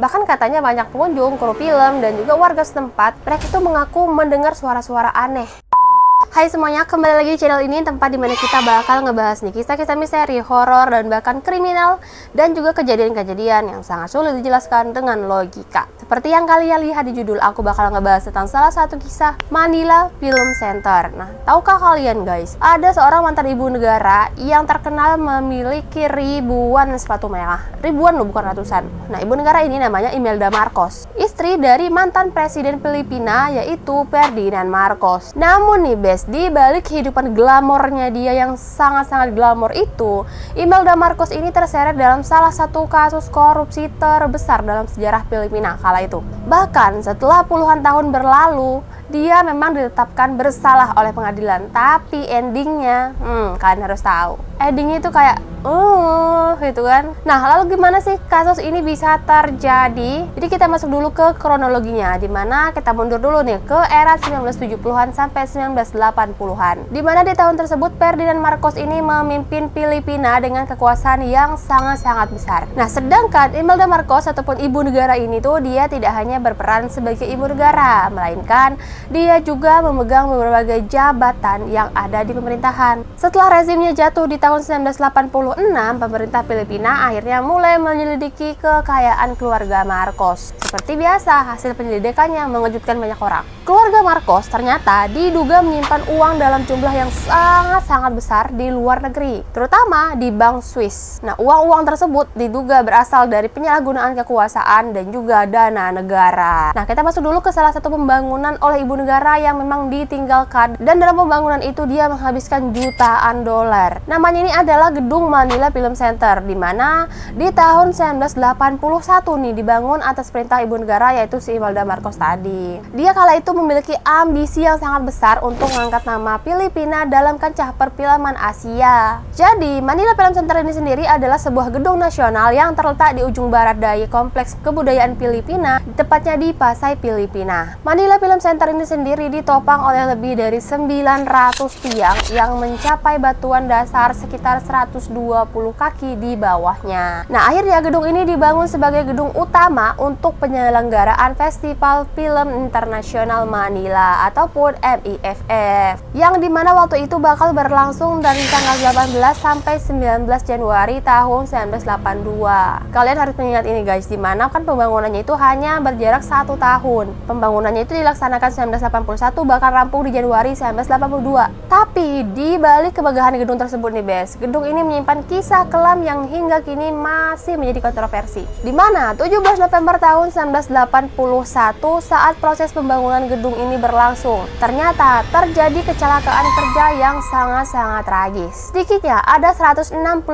Bahkan katanya banyak pengunjung, kru film, dan juga warga setempat, mereka itu mengaku mendengar suara-suara aneh. Hai semuanya, kembali lagi di channel ini, tempat dimana kita bakal ngebahas nih kisah-kisah misteri, horor, dan bahkan kriminal, dan juga kejadian-kejadian yang sangat sulit dijelaskan dengan logika. Seperti yang kalian lihat di judul, aku bakal ngebahas tentang salah satu kisah Manila Film Center. Nah, tahukah kalian guys, ada seorang mantan ibu negara yang terkenal memiliki ribuan sepatu mewah. Ribuan loh, bukan ratusan. Nah, ibu negara ini namanya Imelda Marcos, istri dari mantan presiden Filipina yaitu Ferdinand Marcos. Namun nih best, di balik kehidupan glamornya dia yang sangat-sangat glamor itu, Imelda Marcos ini terseret dalam salah satu kasus korupsi terbesar dalam sejarah Filipina kala itu. Bahkan setelah puluhan tahun berlalu, dia memang ditetapkan bersalah oleh pengadilan. Tapi endingnya, kalian harus tahu, endingnya itu kayak gitu kan. Nah, lalu gimana sih kasus ini bisa terjadi? Jadi kita masuk dulu ke kronologinya, dimana kita mundur dulu nih ke era 1970-an sampai 1980-an, dimana di tahun tersebut Ferdinand Marcos ini memimpin Filipina dengan kekuasaan yang sangat-sangat besar. Nah, sedangkan Imelda Marcos ataupun ibu negara ini tuh, dia tidak hanya berperan sebagai ibu negara, melainkan dia juga memegang berbagai jabatan yang ada di pemerintahan. Setelah rezimnya jatuh di tahun 1986, pemerintah Filipina akhirnya mulai menyelidiki kekayaan keluarga Marcos. Seperti biasa, hasil penyelidikannya mengejutkan banyak orang. Keluarga Marcos ternyata diduga menyimpan uang dalam jumlah yang sangat-sangat besar di luar negeri, terutama di bank Swiss. Nah, uang-uang tersebut diduga berasal dari penyalahgunaan kekuasaan dan juga dana negara. Nah, kita masuk dulu ke salah satu pembangunan oleh ibu negara yang memang ditinggalkan, dan dalam pembangunan itu dia menghabiskan jutaan dolar. Namanya ini adalah gedung Manila Film Center, di mana di tahun 1981 nih dibangun atas perintah ibu negara yaitu si Imelda Marcos tadi. Dia kala itu memiliki ambisi yang sangat besar untuk mengangkat nama Filipina dalam kancah perfilman Asia. Jadi, Manila Film Center ini sendiri adalah sebuah gedung nasional yang terletak di ujung barat daya kompleks kebudayaan Filipina, tepatnya di Pasay, Filipina. Manila Film Center ini sendiri ditopang oleh lebih dari 900 tiang yang mencapai batuan dasar sekitar 120 kaki di bawahnya. Nah, akhirnya gedung ini dibangun sebagai gedung utama untuk penyelenggaraan Festival Film Internasional Manila ataupun MIFF, yang dimana waktu itu bakal berlangsung dari tanggal 18 sampai 19 Januari tahun 1982. Kalian harus mengingat ini guys, dimana kan pembangunannya itu hanya berjarak 1 tahun. Pembangunannya itu dilaksanakan 1981, bakal rampung di Januari 1982. Tapi di balik kemegahan gedung tersebut nih bes, gedung ini menyimpan kisah kelam yang hingga kini masih menjadi kontroversi. Dimana 17 November tahun 1981 saat proses pembangunan gedung ini berlangsung, ternyata terjadi kecelakaan kerja yang sangat-sangat tragis. Sedikitnya ada 169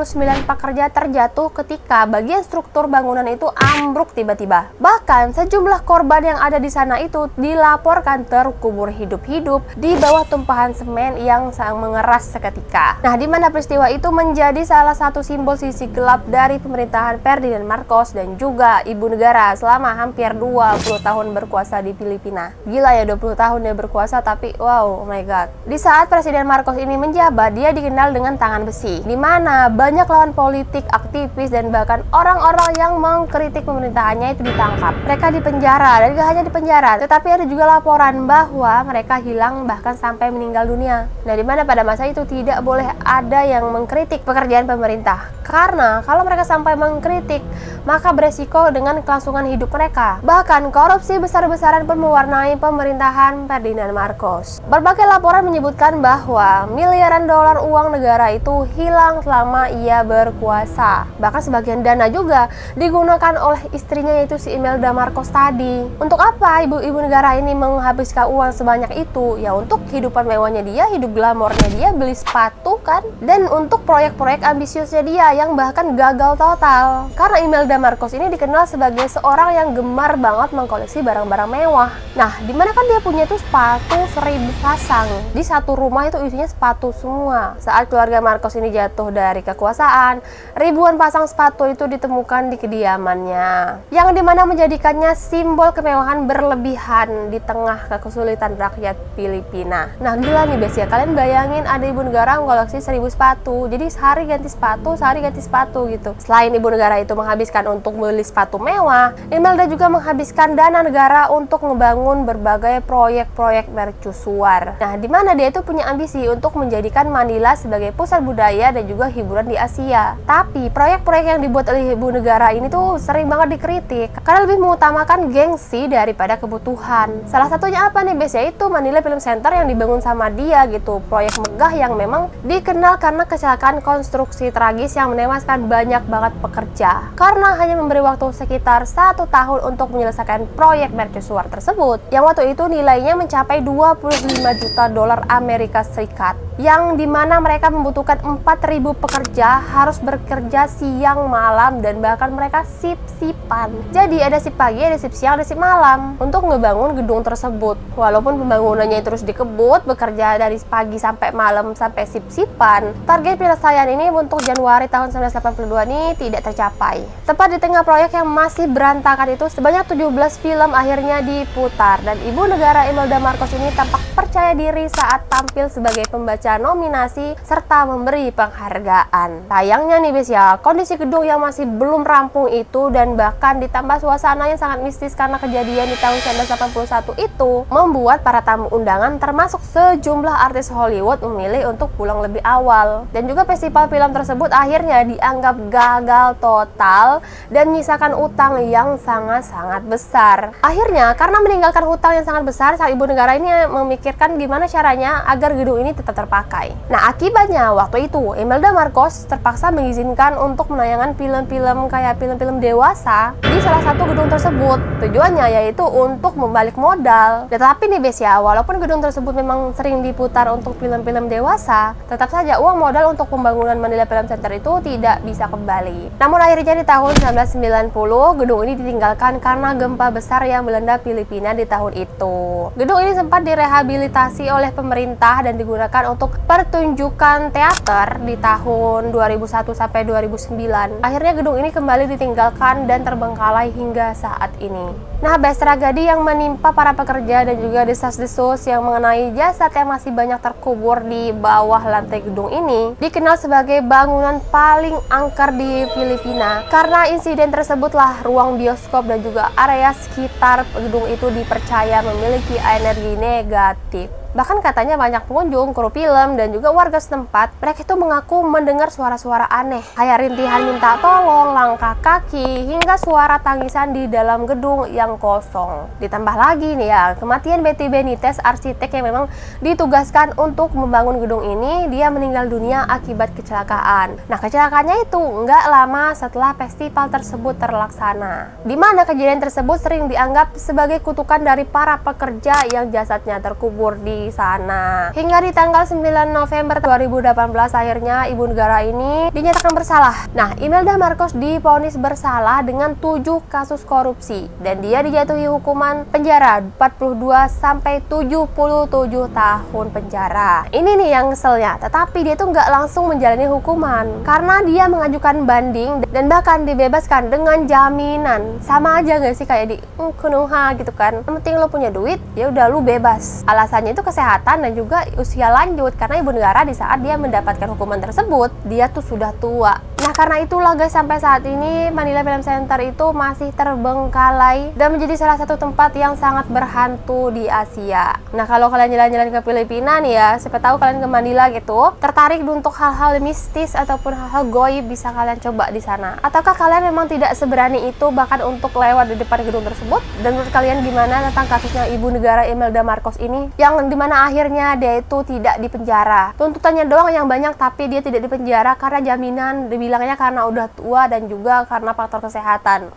pekerja terjatuh ketika bagian struktur bangunan itu ambruk tiba-tiba. Bahkan sejumlah korban yang ada di sana itu dilaporkan terkubur hidup-hidup di bawah tumpahan semen yang sangat mengeras seketika. Nah, di mana peristiwa itu menjadi salah satu simbol sisi gelap dari pemerintahan Ferdinand Marcos dan juga ibu negara selama hampir 20 tahun berkuasa di Filipina. Gila ya, 20 tahun dia berkuasa, tapi wow, oh my god. Di saat Presiden Marcos ini menjabat, dia dikenal dengan tangan besi, di mana banyak lawan politik, aktivis, dan bahkan orang-orang yang mengkritik pemerintahannya itu ditangkap. Mereka dipenjara, dan gak hanya dipenjara, tetapi ada juga laporan bahwa mereka hilang bahkan sampai meninggal dunia. Nah, di mana pada masa itu tidak boleh ada yang mengkritik pekerjaan pemerintah, karena kalau mereka sampai mengkritik, maka beresiko dengan kelangsungan hidup mereka. Bahkan korupsi besar-besaran pun mewarnai pemerintahan Ferdinand Marcos. Berbagai laporan menyebutkan bahwa miliaran dolar uang negara itu hilang selama ia berkuasa. Bahkan sebagian dana juga digunakan oleh istrinya yaitu si Imelda Marcos tadi. Untuk apa ibu-ibu negara ini menghabiskan uang sebanyak itu? Ya untuk kehidupan mewahnya dia, hidup glamornya dia, beli sepatu kan, dan untuk proyek-proyek ambisiusnya dia yang bahkan gagal total. Karena Imelda Marcos ini dikenal sebagai seorang yang gemar banget mengkoleksi barang-barang mewah. Nah, dimana kan dia punya tuh sepatu 1000 pasang. Di satu rumah itu isinya sepatu semua. Saat keluarga Marcos ini jatuh dari kekuasaan, ribuan pasang sepatu itu ditemukan di kediamannya, yang dimana menjadikannya simbol kemewahan berlebihan di tengah kesulitan rakyat Filipina. Nah, gila nih bes ya, kalian bayangin ada ibu negara mengoleksi 1000 sepatu. sepatu. Jadi sehari ganti sepatu gitu. Selain ibu negara itu menghabiskan untuk beli sepatu mewah, Imelda juga menghabiskan dana negara untuk ngebangun berbagai proyek-proyek mercusuar. Nah, di mana dia itu punya ambisi untuk menjadikan Manila sebagai pusat budaya dan juga hiburan di Asia. Tapi proyek-proyek yang dibuat oleh ibu negara ini tuh sering banget dikritik karena lebih mengutamakan gengsi daripada kebutuhan. Salah satunya apa nih, biasanya itu Manila Film Center yang dibangun sama dia gitu. Proyek megah yang memang dikenal karena kecelakaan konstruksi tragis yang menewaskan banyak banget pekerja. Karena hanya memberi waktu sekitar 1 tahun untuk menyelesaikan proyek mercusuar tersebut, yang waktu itu nilainya mencapai 25 juta dolar Amerika Serikat. Yang dimana mereka membutuhkan 4.000 pekerja, harus bekerja siang malam dan bahkan mereka sip-sipan. Jadi ada sip pagi, ada sip siang, ada sip malam untuk ngebangun gedung tersebut. Walaupun pembangunannya terus dikebut, bekerja dari pagi sampai malam sampai sip-sipan, target penyelesaian ini untuk Januari tahun 1982 ini tidak tercapai. Tepat di tengah proyek yang masih berantakan itu, sebanyak 17 film akhirnya diputar dan ibu negara Imelda Marcos ini tampak percaya diri saat tampil sebagai pembaca nominasi serta memberi penghargaan. Sayangnya nih guys ya, kondisi gedung yang masih belum rampung itu dan bahkan ditambah suasana yang sangat mistis karena kejadian di tahun 1981 itu membuat para tamu undangan termasuk sejumlah artis Hollywood memilih untuk pulang lebih awal. Dan juga festival film tersebut akhirnya dianggap gagal total dan menyisakan utang yang sangat-sangat besar. Akhirnya karena meninggalkan utang yang sangat besar, sang ibu negara ini memikirkan gimana caranya agar gedung ini tetap terpakai. Nah, akibatnya waktu itu Imelda Marcos terpaksa mengizinkan untuk menayangkan film-film kayak film-film dewasa di salah satu gedung tersebut. Tujuannya yaitu untuk membalik modal. Tetapi nih guys ya, walaupun gedung tersebut memang sering diputar untuk film-film dewasa, tetap saja uang modal untuk pembangunan Manila Film Center itu tidak bisa kembali. Namun akhirnya di tahun 1990 gedung ini ditinggalkan karena gempa besar yang melanda Filipina di tahun itu. Gedung ini sempat direhabilitasi oleh pemerintah dan digunakan untuk pertunjukan teater di tahun 2001 sampai 2009. Akhirnya gedung ini kembali ditinggalkan dan terbengkalai hingga saat ini. Nah, best tragedi yang menimpa para pekerja dan juga desas-desus yang mengenai jasad yang masih banyak terkubur di bawah lantai gedung ini dikenal sebagai bangunan paling angker di Filipina. Karena insiden tersebutlah ruang bioskop dan juga area sekitar gedung itu dipercaya memiliki energi negatif. Bahkan katanya banyak pengunjung, kru film, dan juga warga setempat, mereka itu mengaku mendengar suara-suara aneh, kayak rintihan minta tolong, langkah kaki, hingga suara tangisan di dalam gedung yang kosong. Ditambah lagi nih ya, kematian Betty Benitez, arsitek yang memang ditugaskan untuk membangun gedung ini, dia meninggal dunia akibat kecelakaan. Nah, kecelakaannya itu nggak lama setelah festival tersebut terlaksana. Dimana kejadian tersebut sering dianggap sebagai kutukan dari para pekerja yang jasadnya terkubur di sana. Hingga di tanggal 9 November 2018 akhirnya ibu negara ini dinyatakan bersalah. Nah, Imelda Marcos divonis bersalah dengan 7 kasus korupsi dan dia dijatuhi hukuman penjara 42 sampai 77 tahun penjara. Ini nih yang ngeselnya, tetapi dia tuh nggak langsung menjalani hukuman karena dia mengajukan banding dan bahkan dibebaskan dengan jaminan. Sama aja nggak sih kayak di Konoha gitu kan. Yang penting lo punya duit, ya udah lu bebas. Alasannya itu kesehatan dan juga usia lanjut karena ibu negara di saat dia mendapatkan hukuman tersebut dia tuh sudah tua. Nah, karena itulah guys, sampai saat ini Manila Film Center itu masih terbengkalai dan menjadi salah satu tempat yang sangat berhantu di Asia. Nah, kalau kalian jalan-jalan ke Filipina nih ya, siapa tahu kalian ke Manila gitu, tertarik untuk hal-hal mistis ataupun hal-hal goib, bisa kalian coba di sana. Ataukah kalian memang tidak seberani itu bahkan untuk lewat di depan gedung tersebut? Dan menurut kalian gimana tentang kasusnya ibu negara Imelda Marcos ini, yang dimana akhirnya dia itu tidak dipenjara? Tuntutannya doang yang banyak, tapi dia tidak dipenjara karena jaminan dibilangnya karena udah tua dan juga karena faktor kesehatan.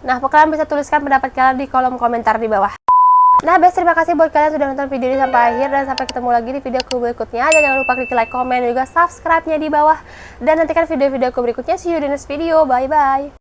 Nah, kalian bisa tuliskan pendapat kalian di kolom komentar di bawah. Nah, best, terima kasih buat kalian sudah nonton video ini sampai akhir dan sampai ketemu lagi di videoku berikutnya. Dan jangan lupa klik like, komen, dan juga subscribe-nya di bawah. Dan nantikan video-videoku berikutnya. See you di next video. Bye-bye.